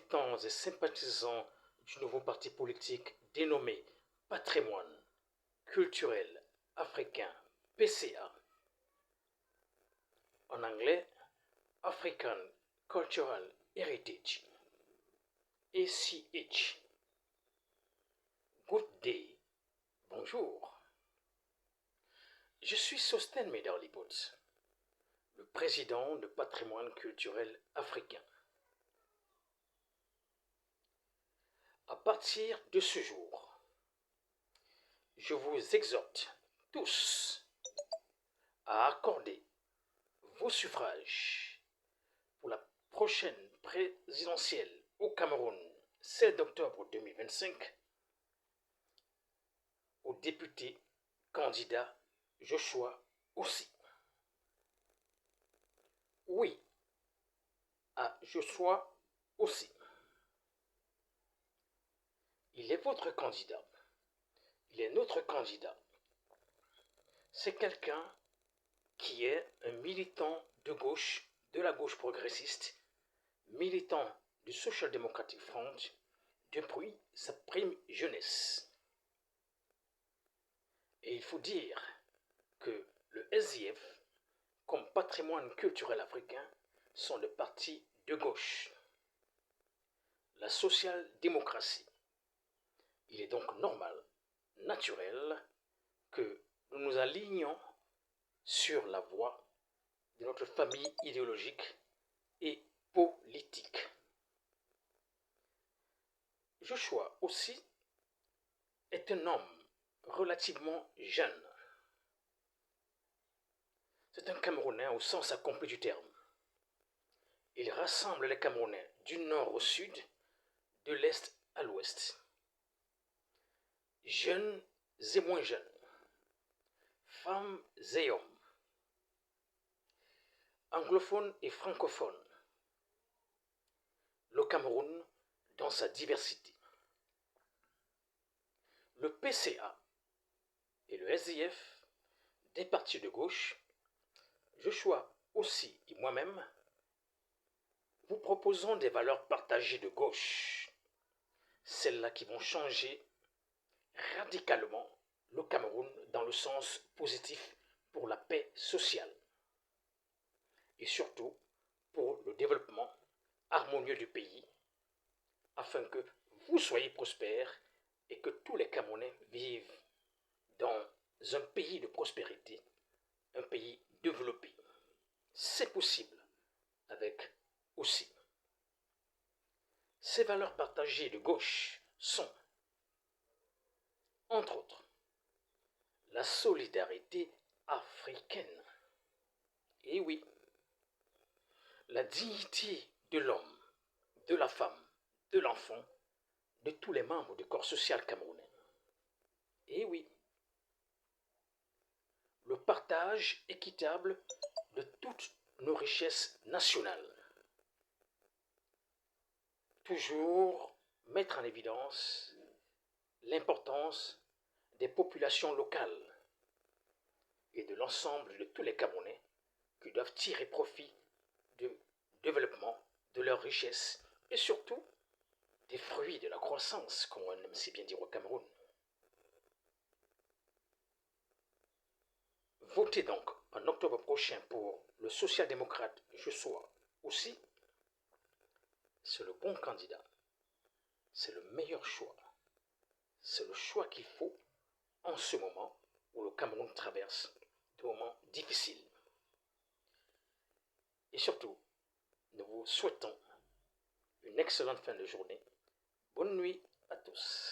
militants et sympathisants du nouveau parti politique dénommé Patrimoine culturel africain PCA, en anglais African Cultural Heritage ACH. Good day, bonjour. Je suis Sosten Mederlipot, le président de Patrimoine culturel africain. À partir de ce jour, je vous exhorte tous à accorder vos suffrages pour la prochaine présidentielle au Cameroun, 7 octobre 2025, au député candidat Joshua Ossi. Oui, à Joshua Ossi. Il est votre candidat. Il est notre candidat. C'est quelqu'un qui est un militant de gauche, de la gauche progressiste, militant du Social Democratic Front depuis sa prime jeunesse. Et il faut dire que le SDF, comme patrimoine culturel africain, sont des partis de gauche. La social-démocratie. Il est donc normal, naturel, que nous nous alignions sur la voie de notre famille idéologique et politique. Joshua Ossi est un homme relativement jeune. C'est un Camerounais au sens accompli du terme. Il rassemble les Camerounais du nord au sud, de l'est à l'ouest. Jeunes et moins jeunes, femmes et hommes, anglophones et francophones. Le Cameroun dans sa diversité. Le PCA et le SDF, des partis de gauche, Joshua Ossi et moi-même, vous proposons des valeurs partagées de gauche, celles-là qui vont changer radicalement le Cameroun dans le sens positif pour la paix sociale et surtout pour le développement harmonieux du pays, afin que vous soyez prospères et que tous les Camerounais vivent dans un pays de prospérité, un pays développé. C'est possible avec Ossi. Ces valeurs partagées de gauche sont, entre autres, la solidarité africaine. Et oui, la dignité de l'homme, de la femme, de l'enfant, de tous les membres du corps social camerounais. Et oui, le partage équitable de toutes nos richesses nationales. Toujours mettre en évidence l'importance des populations locales et de l'ensemble de tous les Camerounais qui doivent tirer profit du développement de leurs richesses et surtout des fruits de la croissance, comme on aime si bien dire au Cameroun. Votez donc en octobre prochain pour le social-démocrate Joshua Ossi. C'est le bon candidat. C'est le meilleur choix. C'est le choix qu'il faut en ce moment où le Cameroun traverse des moments difficiles. Et surtout, nous vous souhaitons une excellente fin de journée. Bonne nuit à tous.